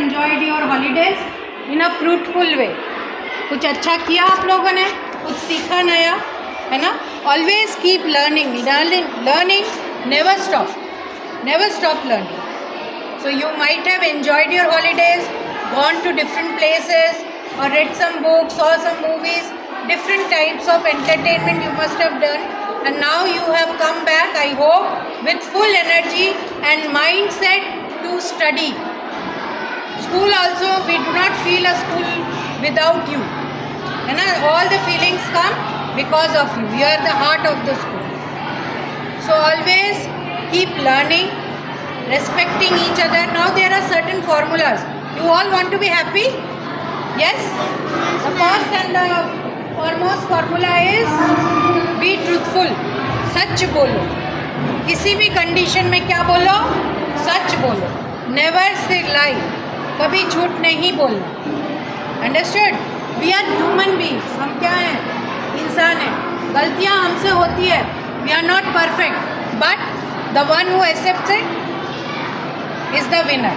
enjoyed your holidays in a fruitful way? कुछ अच्छा किया आप लोगों ने, कुछ सीखा नया, है ना? Always keep learning, never stop learning. So you might have enjoyed your holidays, gone to different places, or read some books, saw some movies, different types of entertainment you must have done, and now you have come back, I hope, with full energy and mindset to study. School also, we do not feel a school without you. And all the feelings come because of you. You are the heart of the school. So always keep learning, respecting each other. Now there are certain formulas. You all want to be happy? Yes? The first and the foremost formula is be truthful. सच बोलो. किसी भी condition में क्या बोलो? सच बोलो. Never say lie. कभी झूठ नहीं बोलना. Understood? We are human beings. हम क्या हैं? इंसान हैं. गलतियाँ हमसे होती है. We are not perfect. But the one who accepts it is the winner.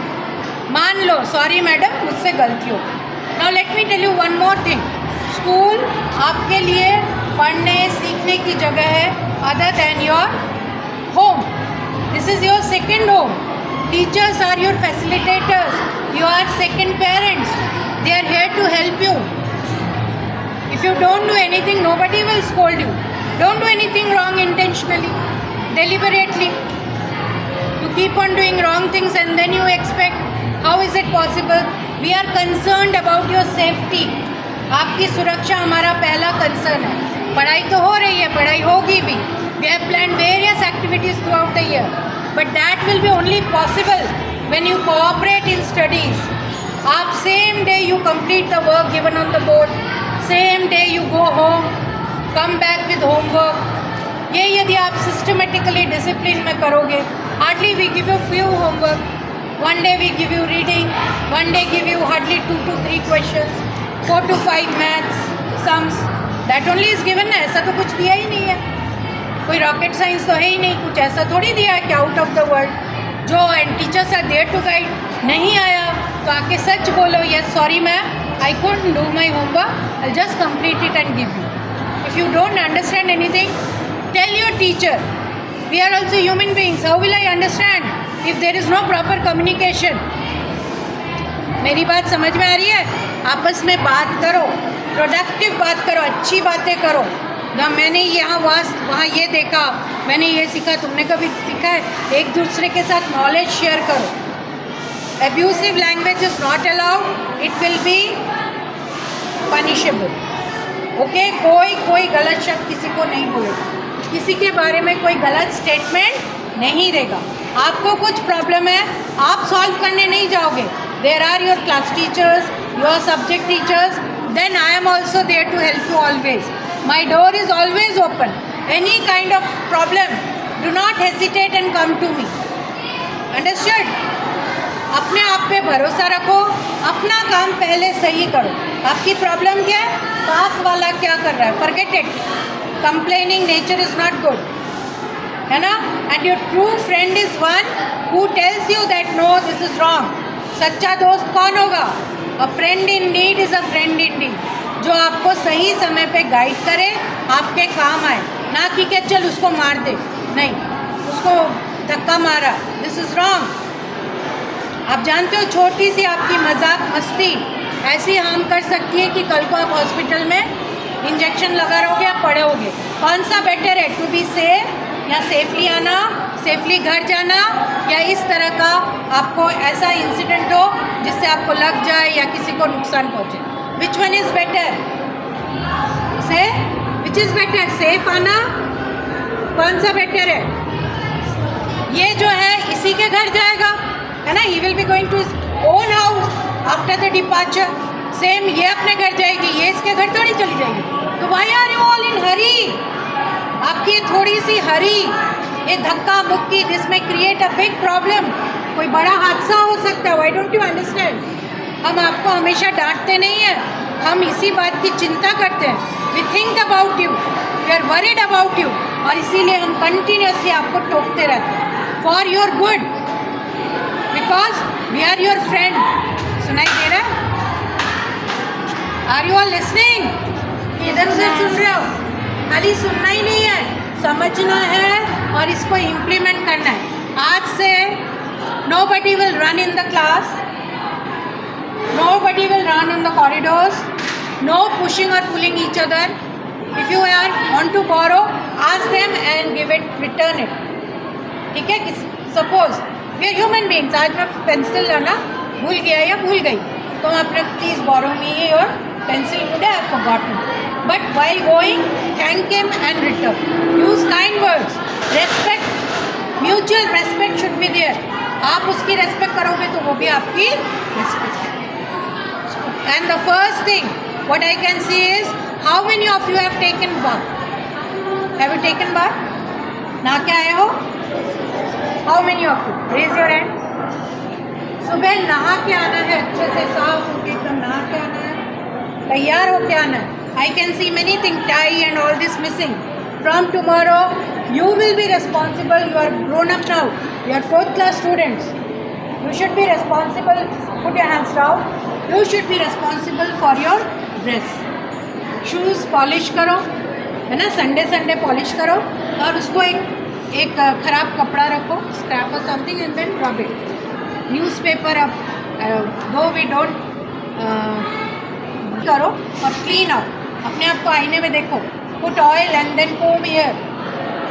मान लो, sorry मैडम, मुझसे गलती हो. Now let me tell you one more thing. School आपके लिए पढ़ने सीखने की जगह है other than your home. This is your second home. Teachers are your facilitators. You are second parents. They are here to help you. If you don't do anything, nobody will scold you. Don't do anything wrong intentionally, deliberately. You keep on doing wrong things and then you expect, how is it possible? We are concerned about your safety. आपकी सुरक्षा हमारा पहला concern है. पढ़ाई तो हो रही है, पढ़ाई होगी भी. We have planned various activities throughout the year, but that will be only possible when you cooperate in studies. आप same day you complete the work given on the board, same day you go home, come back with homework. ये यदि आप systematically discipline में करोगे, hardly we give you few homework. One day we give you reading, one day give you hardly 2 to 3 questions, 4 to 5 maths, sums. That only is given है. ऐसा तो कुछ दिया ही नहीं है. कोई रॉकेट साइंस तो है ही नहीं. कुछ ऐसा थोड़ी दिया है कि आउट ऑफ द वर्ल्ड. जो and teachers are there to guide. नहीं आया तो आके सच बोलो, yes sorry ma'am, I couldn't do my homework, I'll just complete it and give you. If you don't understand anything, tell your teacher. We are also human beings. How will I understand if there is no proper communication? मेरी बात समझ में आ रही है? आपस में बात करो, प्रोडक्टिव बात करो, अच्छी बातें करो. ना मैंने यहाँ वहाँ ये देखा, मैंने ये सीखा, तुमने कभी सीखा है? एक दूसरे के साथ नॉलेज शेयर करो. Abusive language is not allowed. It will be punishable. Okay? कोई गलत शब्द किसी को नहीं बोलेगा. किसी के बारे में कोई गलत स्टेटमेंट नहीं देगा. आपको कुछ प्रॉब्लम है, आप सॉल्व करने नहीं जाओगे. There are your class teachers, your subject teachers. Then I am also there to help you always. My door is always open. Any kind of problem, do not hesitate and come to me. Understood? अपने आप पे भरोसा रखो. अपना काम पहले सही करो. आपकी प्रॉब्लम क्या है? पास वाला क्या कर रहा है? Forget it. Complaining nature is not good, है ना? And your true friend is one who tells you that no this is wrong. सच्चा दोस्त कौन होगा? A friend in need is a friend in need. जो आपको सही समय पे गाइड करे, आपके काम आए. ना कि चल उसको मार दे. नहीं, उसको धक्का मारा, दिस इज रॉन्ग. आप जानते हो छोटी सी आपकी मजाक मस्ती ऐसी हार्म कर सकती है कि कल को आप हॉस्पिटल में इंजेक्शन लगा रहोगे, आप पड़ोगे. कौन सा बेटर है, टू बी सेफ या सेफली आना, सेफली घर जाना, या इस तरह का आपको ऐसा इंसिडेंट हो जिससे आपको लग जाए या किसी को नुकसान पहुँचे? Which one is better? से विच इज़ बेटर? सेफ आना कौन सा बेटर है? ये जो है इसी के घर जाएगा, है ना? He will be going to his own house after the departure. Same ये अपने घर जाएगी, ये इसके घर थोड़ी चली जाएगी. तो why are you all in hurry? आपकी थोड़ी सी हरी, ये धक्का मुक्की, दिस में क्रिएट अ बिग प्रॉब्लम. कोई बड़ा हादसा हो सकता है. Why don't you understand? हम आपको हमेशा डांटते नहीं हैं, हम इसी बात की चिंता करते हैं. We think about you, we are worried about you, और इसीलिए हम कंटिन्यूसली आपको टोकते रहते हैं for your good, because we are your friend. Are you all listening? इधर उधर सुन रहे हो? खाली सुनना ही नहीं है, समझना है और इसको इम्प्लीमेंट करना है। आज से nobody will run in the class, nobody will run in the corridors, no pushing or pulling each other. If you want to borrow, ask them and give it, return it. ठीक है? Suppose we are human beings, आज मैं pencil लाना भूल गया या भूल गई, तो आपने please borrow me your pencil today, I have forgotten, but while going thank him and return, use kind words, respect, mutual respect should be there. आप उसकी रेस्पेक्ट करोगे तो वो भी आपकी respect. And the first thing what I can see is, how many of you have taken bath? Have you taken bath? नहा के आए हो? How many of you? Raise your hand. सुबह नहा के आना है, अच्छे से साफ होके एकदम नहा के आना है, तैयार होके आना है। आई can see many thing, tie and all this missing. From tomorrow you will be responsible. You are grown up now, you are 4th class students, you should be responsible. Put your hands down. You should be responsible for your dress. Shoes polish करो, है ना, Sunday polish करो, और उसको एक ख़राब कपड़ा रखो, स्क्रैप और something, and then rub it. Newspaper अब दो वी डोंट करो और क्लीन अप, अपने आप को आईने में देखो, put oil and then comb hair.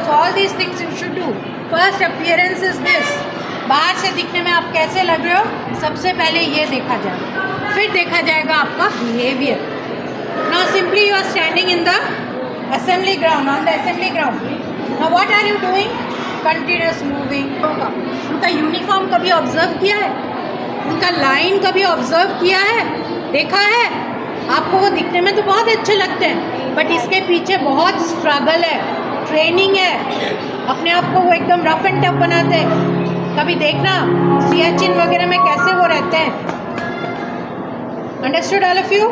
So all these things you should do. First appearance is this. बाहर से दिखने में आप कैसे लग रहे हो, सबसे पहले ये देखा जाएगा, फिर देखा जाएगा आपका behaviour. Now simply you are standing in the assembly ground, on the assembly ground. Now what are you doing? Continuous moving. उनका यूनिफॉर्म कभी ऑब्जर्व किया है? उनका लाइन कभी ऑब्जर्व किया है? देखा है? आपको वो दिखने में तो बहुत अच्छे लगते हैं, बट इसके पीछे बहुत स्ट्रगल है, ट्रेनिंग है, अपने आप को वो एकदम रफ एंड टफ बनाते हैं। कभी देखना सियाचिन वगैरह में कैसे वो रहते हैं। Understood all of you?